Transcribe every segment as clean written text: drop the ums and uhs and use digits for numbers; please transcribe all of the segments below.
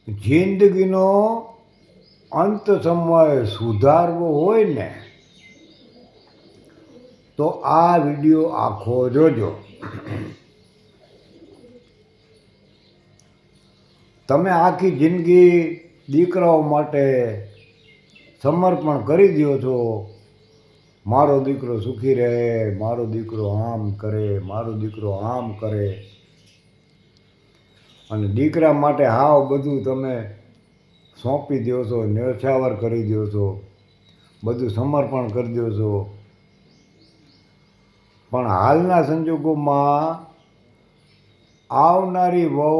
જિંદગીનો અંત સમય સુધારવો હોય ને તો આ વિડીયો આખો જોજો. તમે આખી જિંદગી દીકરાઓ માટે સમર્પણ કરી દો છો. મારો દીકરો સુખી રહે, મારો દીકરો આમ કરે, મારો દીકરો આમ કરે, અને દીકરા માટે હાવ બધું તમે સોંપી દો છો, ન્યોછાવર કરી દો છો, બધું સમર્પણ કરી દો છો. પણ હાલના સંજોગોમાં આવનારી વહુ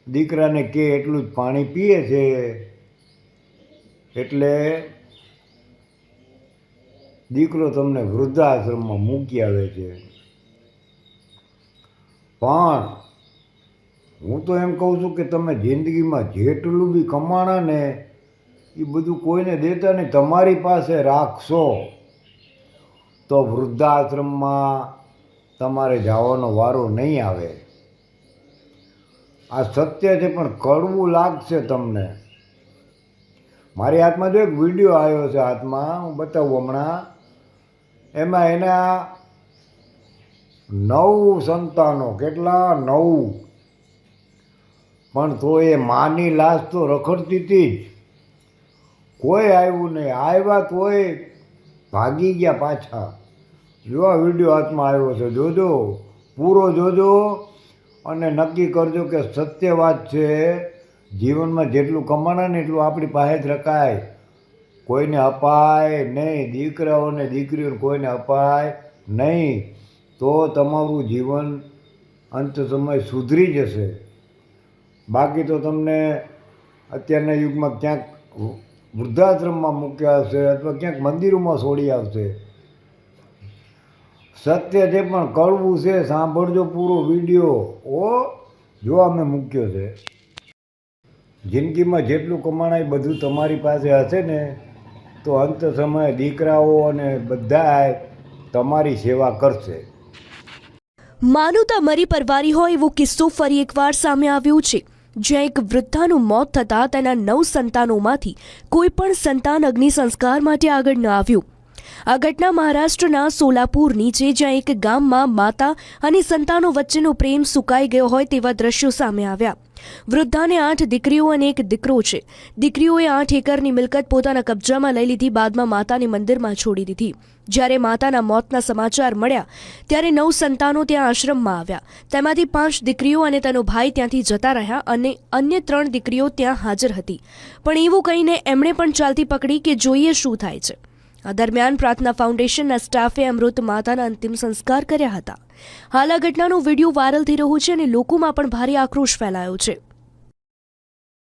દીકરાને કે એટલું જ પાણી પીએ છે, એટલે દીકરો તમને વૃદ્ધાશ્રમમાં મૂકી આવે છે. પણ હું તો એમ કહું છું કે તમે જિંદગીમાં જેટલું બી કમાણા ને એ બધું કોઈને દેતા નહીં, તમારી પાસે રાખશો તો વૃદ્ધાશ્રમમાં તમારે જવાનો વારો નહીં આવે. આ સત્ય છે, પણ કડવું લાગશે તમને. મારી હાથમાં જો એક વિડીયો આવ્યો છે, હાથમાં હું બતાવું હમણાં. એમાં એના 9 સંતાનો, કેટલા 9, પણ તો એ માની લાશ તો રખડતી હતી જ, કોઈ આવ્યું નહીં. આવ્યા તોય ભાગી ગયા પાછા. જો આ વિડીયો હાથમાં આવ્યો છે, જોજો, પૂરો જોજો અને નક્કી કરજો કે સત્ય વાત છે. જીવનમાં જેટલું કમાણા ને એટલું આપણી પાસે જ રખાય, કોઈને અપાય નહીં. દીકરાઓને દીકરીઓને કોઈને અપાય નહીં, તો તમારું જીવન અંત સમય સુધરી જશે. બાકી તો તમને અત્યારના યુગમાં ક્યાંક વૃદ્ધાશ્રમમાં મૂક્યા આવશે અથવા ક્યાંક મંદિરોમાં છોડી આવશે. સત્ય છે પણ કડવું છે. સાંભળજો પૂરો વિડીયો. જો અમે મૂક્યો છે. જિંદગીમાં જેટલું કમાણા એ બધું તમારી પાસે હશે ને તો અંત સમયે દીકરાઓ અને બધાય તમારી સેવા કરશે. માનવતા મરી પરવારી હોય એવો કિસ્સો ફરી એકવાર સામે આવ્યો છે, જ્યાં એક વૃદ્ધાનું મોત થતાં તેના 9 સંતાનોમાંથી કોઈ પણ સંતાન અગ્નિ સંસ્કાર માટે આગળ ન આવ્યું. આ ઘટના મહારાષ્ટ્રના સોલાપુરની છે, જ્યાં એક ગામમાં માતા અને સંતાનો વચ્ચેનો પ્રેમ સુકાઈ ગયો હોય તેવા દ્રશ્યો સામે આવ્યા. વૃદ્ધાને 8 દીકરીઓ અને એક દીકરો છે. દીકરીઓએ 8 એકરની મિલકત પોતાના કબજામાં લઈ લીધી. બાદમાં માતાને મંદિરમાં છોડી દીધી. જ્યારે માતાના મોતના સમાચાર મળ્યા ત્યારે 9 સંતાનો ત્યાં આશ્રમમાં આવ્યા. તેમાંથી 5 દીકરીઓ અને તેનો ભાઈ ત્યાંથી જતા રહ્યા અને અન્ય 3 દીકરીઓ ત્યાં હાજર હતી. પણ એવું કહીને એમણે પણ ચાલતી પકડી કે જોઈએ શું થાય છે. આ દરમિયાન પ્રાર્થના ફાઉન્ડેશનના સ્ટાફે અમૃત માતાના અંતિમ સંસ્કાર કર્યા હતા. હાલ આ ઘટનાનો વિડીયો વાયરલ થઈ રહ્યો છે અને લોકોમાં પણ ભારે આક્રોશ ફેલાયો છે.